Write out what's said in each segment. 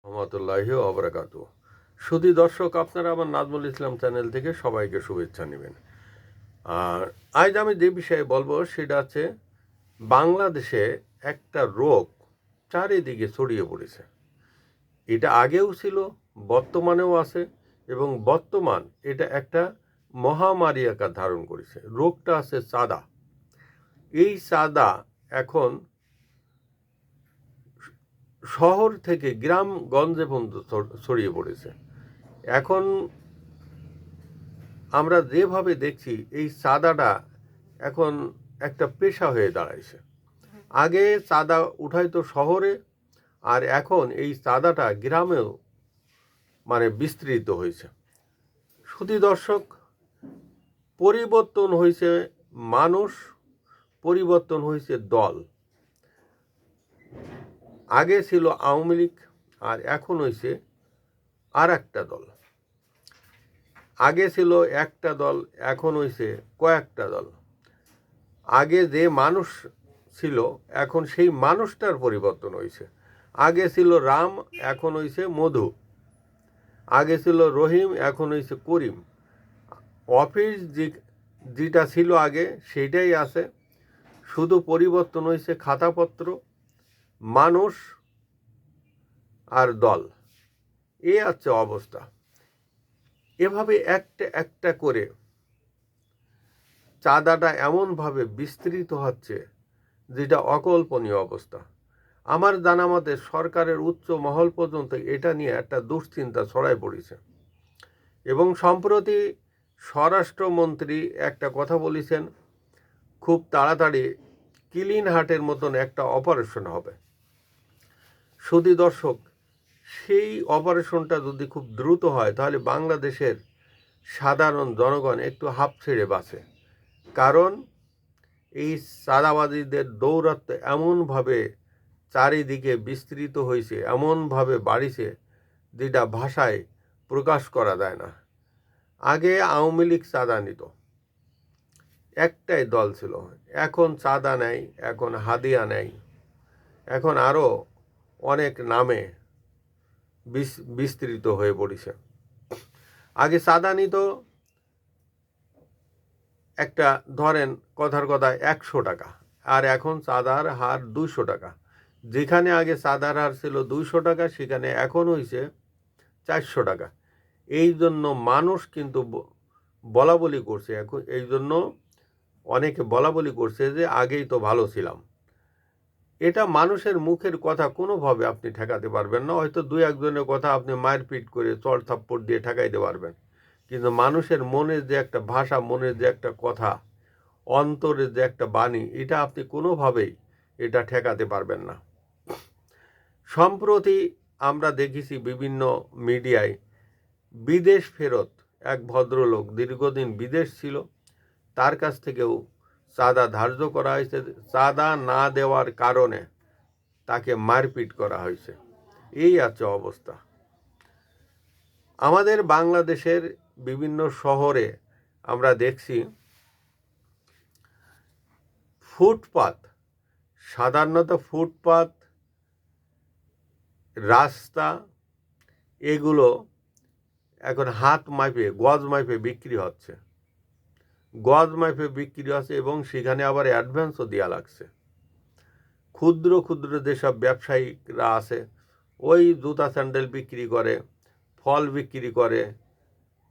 রহমতুল্লাহি ওয়া সুধী দর্শক, আপনারা আমার নাজমুল ইসলাম চ্যানেল থেকে সবাইকে শুভেচ্ছা নেবেন। আর আজ আমি যে বিষয়ে বলবো সেটা হচ্ছে বাংলাদেশে একটা রোগ চারিদিকে ছড়িয়ে পড়েছে। এটা আগেও ছিল, বর্তমানেও আছে এবং বর্তমান এটা একটা মহামারী আকার ধারণ করেছে। রোগটা আছে চাঁদা। এই চাঁদা এখন শহর থেকে গ্রামগঞ্জে পর্যন্ত ছড়িয়ে পড়েছে। এখন আমরা যেভাবে দেখছি এই চাঁদাটা এখন একটা পেশা হয়ে দাঁড়াইছে। আগে চাঁদা উঠাইতো শহরে, আর এখন এই চাঁদাটা গ্রামেও বিস্তৃত হয়েছে। সুধী দর্শক, পরিবর্তন হয়েছে মানুষ, পরিবর্তন হয়েছে দল। আগে ছিল আওয়ামী লীগ, আর এখন হয়েছে আর একটা দল। আগে ছিল একটা দল, এখন হয়েছে কয়েকটা দল। আগে যে মানুষ ছিল এখন সেই মানুষটার পরিবর্তন হয়েছে। আগে ছিল রাম, এখন হয়েছে মধু। আগে ছিল রহিম, এখন হয়েছে করিম। অফিস যেটা ছিল আগে সেইটাই আছে, শুধু পরিবর্তন হয়েছে খাতাপত্র, মানুষ আর দল। এ আছে অবস্থা। এভাবে একটা একটা করে চাঁদাটা এমনভাবে বিস্তৃত হচ্ছে যেটা অকল্পনীয় অবস্থা। আমার জানা মতে সরকারের উচ্চ মহল পর্যন্ত এটা নিয়ে একটা দুশ্চিন্তা ছড়ায় পড়েছে। এবং সম্প্রতি স্বরাষ্ট্রমন্ত্রী একটা কথা বলেছেন, খুব তাড়াতাড়ি ক্লিন হার্টের মতন একটা অপারেশন হবে। সুধী দর্শক, সেই অপারেশনটা যদি খুব দ্রুত হয় তাহলে বাংলাদেশের সাধারণ জনগণ একটু হাঁপ ছেড়ে বাঁচে। কারণ এই চাঁদাবাজিদের দৌরাত্ম্য এমনভাবে চারিদিকে বিস্তৃত হয়েছে, এমনভাবে বাড়িছে যেটা ভাষায় প্রকাশ করা যায় না। আগে আওয়ামী লীগ চাঁদা নিত, একটাই দল ছিল। এখন চাঁদা নেয়, এখন হাদিয়া নেয়, এখন আরও অনেক নামে বিস্তৃত হয়ে পড়েছে। আগে চাঁদা নিত একটা, ধরেন কথার কথা 100 টাকা, আর এখন চাঁদার হার 200 টাকা। যেখানে আগে চাঁদার হার ছিল 200 টাকা, সেখানে এখন হয়েছে 400 টাকা। এই জন্য মানুষ কিন্তু বলা বলি করছে, এখন এই জন্য অনেকে বলা বলি করছে যে আগেই তো ভালো ছিলাম। এটা মানুষের মুখের কথা কোনোভাবে আপনি ঠেকাতে পারবেন না। হয়তো দুই একজনের কথা আপনি মারপিট করে চড় থাপ্পড় দিয়ে ঠেকাইতে পারবেন, কিন্তু মানুষের মনের যে একটা ভাষা, মনের যে একটা কথা, অন্তরের যে একটা বাণী, এটা আপনি কোনোভাবেই এটা ঠেকাতে পারবেন না। সম্প্রতি আমরা দেখেছি বিভিন্ন মিডিয়ায় বিদেশ ফেরত এক ভদ্রলোক দীর্ঘদিন বিদেশ ছিল, তার কাছ থেকেও চাঁদা ধার্য করা হয়েছে। চাঁদা না দেওয়ার কারণে তাকে মারপিট করা হয়েছে। এই আছে অবস্থা। আমাদের বাংলাদেশের বিভিন্ন শহরে আমরা দেখছি ফুটপাত, সাধারণত ফুটপাত, রাস্তা, এগুলো এখন হাত মাপে, গজ মাপে বিক্রি হচ্ছে। গজ মাপে বিক্রি হচ্ছে এবং সেখানে আবার অ্যাডভান্সও দেওয়া লাগছে। ক্ষুদ্র ক্ষুদ্র যেসব ব্যবসায়িকরা আছে, ওই জুতা স্যান্ডেল বিক্রি করে, ফল বিক্রি করে,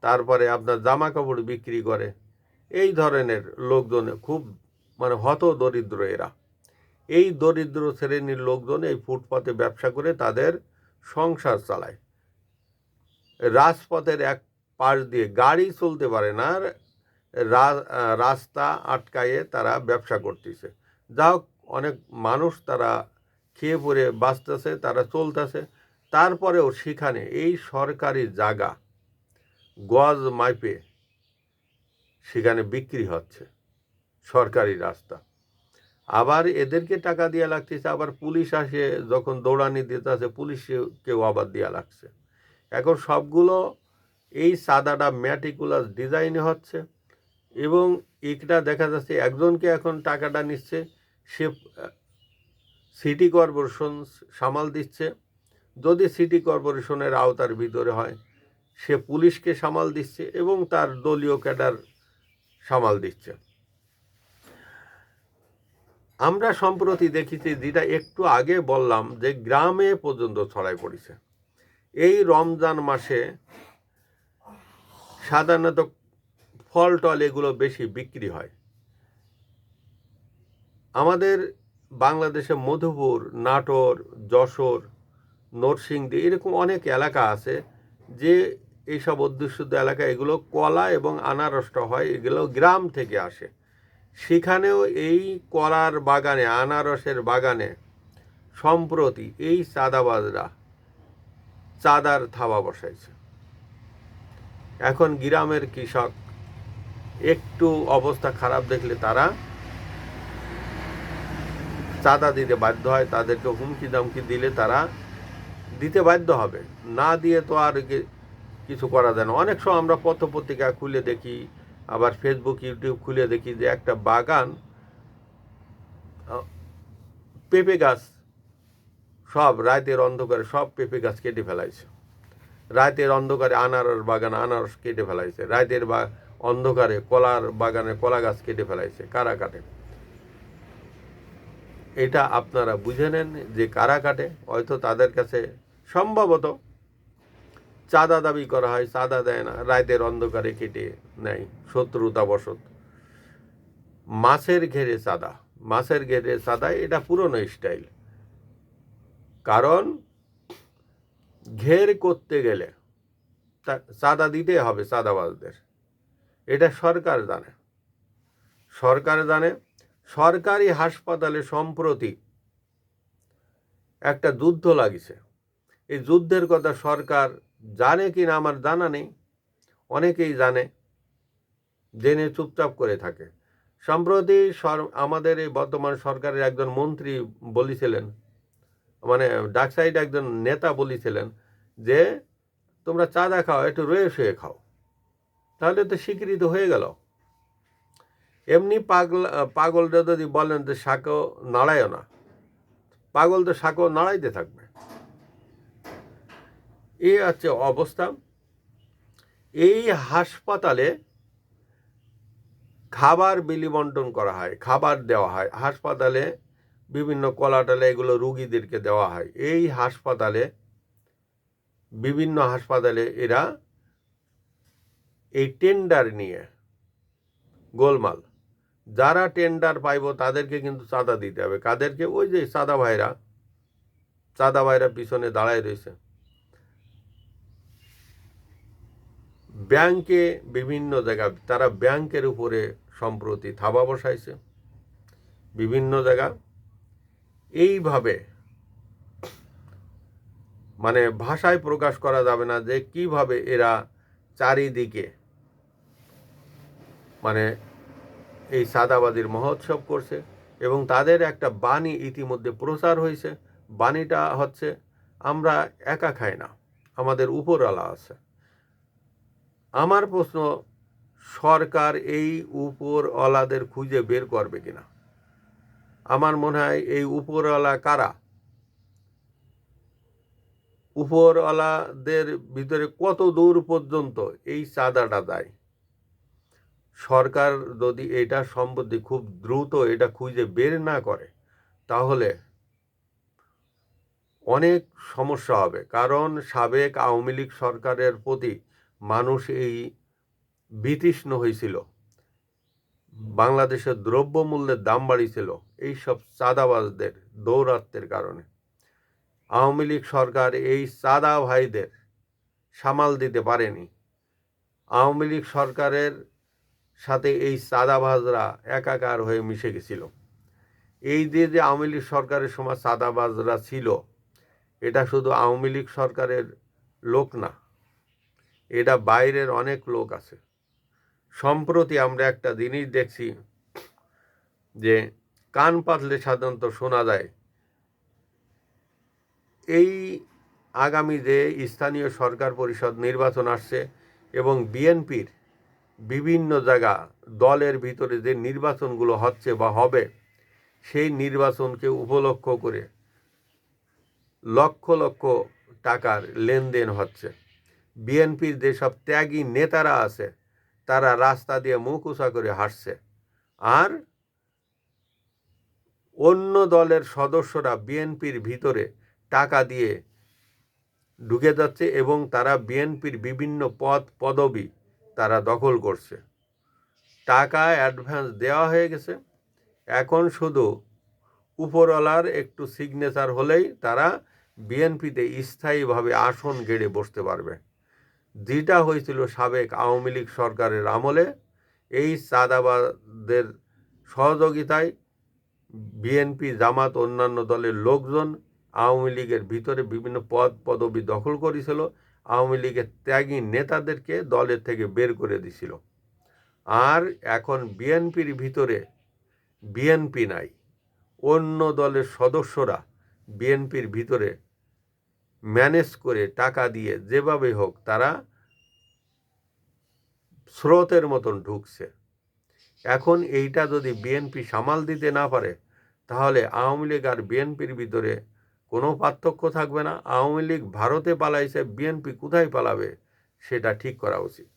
তারপরে আপনার জামা কাপড় বিক্রি করে, এই ধরনের লোকজন খুব হত দরিদ্র এরা। এই দরিদ্র শ্রেণীর লোকজন এই ফুটপাতে ব্যবসা করে তাদের সংসার চালায়। রাজপথের এক পাশ দিয়ে গাড়ি চলতে পারে না, রাস্তা আটকায়ে তারা ব্যবসা করতেছে। যা হোক, অনেক মানুষ তারা খেয়ে পরে বাঁচতেছে, তারা চলতেছে। তারপরেও সেখানে এই সরকারি জায়গা গজ মাইপে সেখানে বিক্রি হচ্ছে সরকারি রাস্তা। আবার এদেরকে টাকা দেওয়া লাগতেছে, আবার পুলিশ আসে যখন দৌড়ানি দিতে আছে, পুলিশকেও আবার দেওয়া লাগছে। এখন সবগুলো এই চাঁদাটা ম্যাটিকুলাস ডিজাইনে হচ্ছে এবং এটা দেখা যাচ্ছে একজনকে এখন টাকাটা নিচ্ছে, সে সিটি কর্পোরেশন সামাল দিচ্ছে, যদি সিটি কর্পোরেশনের আওতার ভিতরে হয়, সে পুলিশকে সামাল দিচ্ছে এবং তার দলীয় ক্যাডার সামাল দিচ্ছে। আমরা সম্প্রতি দেখেছি, যেটা একটু আগে বললাম, যে গ্রামে পর্যন্ত ছড়াই পড়েছে। এই রমজান মাসে সাধারণত ফল টল এগুলো বেশি বিক্রি হয়। আমাদের বাংলাদেশে মধুপুর, নাটোর, যশোর, নরসিংদী এরকম অনেক এলাকা আছে যে এইসব অধ্যুষিত এলাকা, এগুলো কলা এবং আনারসটা হয়, এগুলো গ্রাম থেকে আসে। সেখানেও এই কলার বাগানে, আনারসের বাগানে সম্প্রতি এই চাঁদাবাজরা চাঁদার থাবা বসাইছে। এখন গ্রামের কৃষক একটু অবস্থা খারাপ দেখলে তারা চাঁদা দিতে বাধ্য হয়, তাদেরকে হুমকি দামকি দিলে তারা দিতে বাধ্য হবে, না দিয়ে তো আর কিছু করা যায় না। অনেক সময় আমরা পত্রপত্রিকা খুলে দেখি, আবার ফেসবুক, ইউটিউব খুলে দেখি যে একটা বাগান, পেঁপে গাছ সব রাতের অন্ধকারে সব পেঁপে গাছ কেটে ফেলাইছে। রাতের অন্ধকারে আনারস বাগানে আনারস কেটে ফেলাইছে। রাতের অন্ধকারে কলার বাগানে কলা গাছ কেটে ফেলাইছে। কারা কাটে? এটা আপনারা বুঝে নেন যে কারা কাটে। হয়তো তাদের কাছে সম্ভবত চাঁদা দাবি করা হয়, চাঁদা দেয় না, রাতের অন্ধকারে কেটে নেয় শত্রুতাবশত। মাছের ঘেরে চাঁদা, মাছের ঘেরে চাঁদা এটা পুরনো স্টাইল। কারণ ঘের করতে গেলে চাঁদা দিতে হবে চাঁদাবাজদের, এটা সরকার জানে। সরকার জানে। সরকারি হাসপাতালে সম্প্রতি একটা যুদ্ধ লাগিছে। এই যুদ্ধের কথা সরকার জানে কি না আমার জানা নেই, অনেকেই জানে, জেনে চুপচাপ করে থাকে। সম্প্রতি আমাদের এই বর্তমান সরকারের একজন মন্ত্রী বলেছিলেন, মানে ডাকসাইড একজন নেতা বলেছিলেন যে তোমরা চাঁদা খাও, একটু রয়ে শুয়ে খাও, তাহলে তো স্বীকৃত হয়ে গেল। এমনি পাগলরা যদি বলেন যে শাকও নাড়ায়ও না, পাগল তো শাকও নাড়াইতে থাকবে। এই হচ্ছে অবস্থা। এই হাসপাতালে খাবার বিলি বন্টন করা হয়, খাবার দেওয়া হয় হাসপাতালে, বিভিন্ন কলাটালে এগুলো রুগীদেরকে দেওয়া হয়। এই হাসপাতালে, বিভিন্ন হাসপাতালে এরা এই টেন্ডার নিয়ে গোলমাল। যারা টেন্ডার পাইব তাদেরকে কিন্তু চাঁদা দিতে হবে। কাদেরকে? ওই যে চাঁদা ভাইরা পিছনে দাঁড়ায় রয়েছে। ব্যাংকে, বিভিন্ন জায়গা তারা ব্যাংকের উপরে সম্প্রতি থাবা বসাইছে বিভিন্ন জায়গা। এইভাবে মানে ভাষায় প্রকাশ করা যাবে না যে কিভাবে এরা চারিদিকে মানে এই চাঁদাবাজির মহোৎসব করছে। এবং তাদের একটা বাণী ইতিমধ্যে প্রচার হয়েছে। বাণীটা হচ্ছে, আমরা একা খাই না, আমাদের উপরওয়ালা আছে। আমার প্রশ্ন, সরকার এই উপরওয়ালাদের খুঁজে বের করবে কিনা? আমার মনে হয় এই উপরওয়ালা কারা, উপরওয়ালাদের ভিতরে কত দূর পর্যন্ত এই চাঁদাটা দেয়, সরকার যদি এটা সম্বন্ধে খুব দ্রুত এটা খুঁজে বের না করে তাহলে অনেক সমস্যা হবে। কারণ সাবেক আওয়ামী লীগ সরকারের প্রতি মানুষ এই বিতৃষ্ণ হয়েছিল। বাংলাদেশের দ্রব্যমূল্যের দাম বাড়িয়েছিল এইসব চাঁদাবাজদের দৌরাত্মের কারণে। আওয়ামী লীগ সরকার এই চাঁদা ভাইদের সামাল দিতে পারেনি। আওয়ামী লীগ সরকারের সাথে এই চাঁদাবাজরা একাকার হয়ে মিশে গেছিল। এই যে আওয়ামী লীগ সরকারের সময় চাঁদাবাজরা ছিল, এটা শুধু আওয়ামী লীগ সরকারের লোক না, এটা বাইরের অনেক লোক আছে। সম্প্রতি আমরা একটা জিনিস দেখছি যে কান পাতলে সাধারণত শোনা যায়, এই আগামী যে স্থানীয় সরকার পরিষদ নির্বাচন আসছে এবং বিএনপির বিভিন্ন জায়গা দলের ভিতরে যে নির্বাচনগুলো হচ্ছে বা হবে, সেই নির্বাচনকে উপলক্ষ করে লক্ষ লক্ষ টাকার লেনদেন হচ্ছে। বিএনপির যেসব ত্যাগী নেতারা আছে তারা রাস্তা দিয়ে মুখ উঁচা করে হাসছে, আর অন্য দলের সদস্যরা বিএনপির ভিতরে টাকা দিয়ে ঢুকে যাচ্ছে এবং তারা বিএনপির বিভিন্ন পদ পদবি তারা দখল করছে। টাকা অ্যাডভান্স দেওয়া হয়ে গেছে, এখন শুধু উপরওয়ালার একটু সিগনেচার হলেই তারা বিএনপিতে স্থায়ীভাবে আসন গেড়ে বসতে পারবে। যেটা হয়েছিল সাবেক আওয়ামী লীগ সরকারের আমলে, এই চাঁদাবাজদের সহযোগিতায় বিএনপি, জামাত, অন্যান্য দলের লোকজন আওয়ামী লীগের ভিতরে বিভিন্ন পদ পদবি দখল করেছিল, আওয়ামী লীগের ত্যাগী নেতাদেরকে দলের থেকে বের করে দিছিল। আর এখন বিএনপির ভিতরে বিএনপি নাই, অন্য দলের সদস্যরা বিএনপির ভিতরে ম্যানেজ করে টাকা দিয়ে যেভাবে হোক তারা স্রোতের মতন ঢুকছে। এখন এইটা যদি বিএনপি সামাল দিতে না পারে তাহলে আওয়ামী লীগ আর বিএনপির ভিতরে কোনো পার্থক্য থাকবে না। আওয়ামী লীগ ভারতে পালাইছে, বিএনপি কোথায় পালাবে সেটা ঠিক করা উচিত।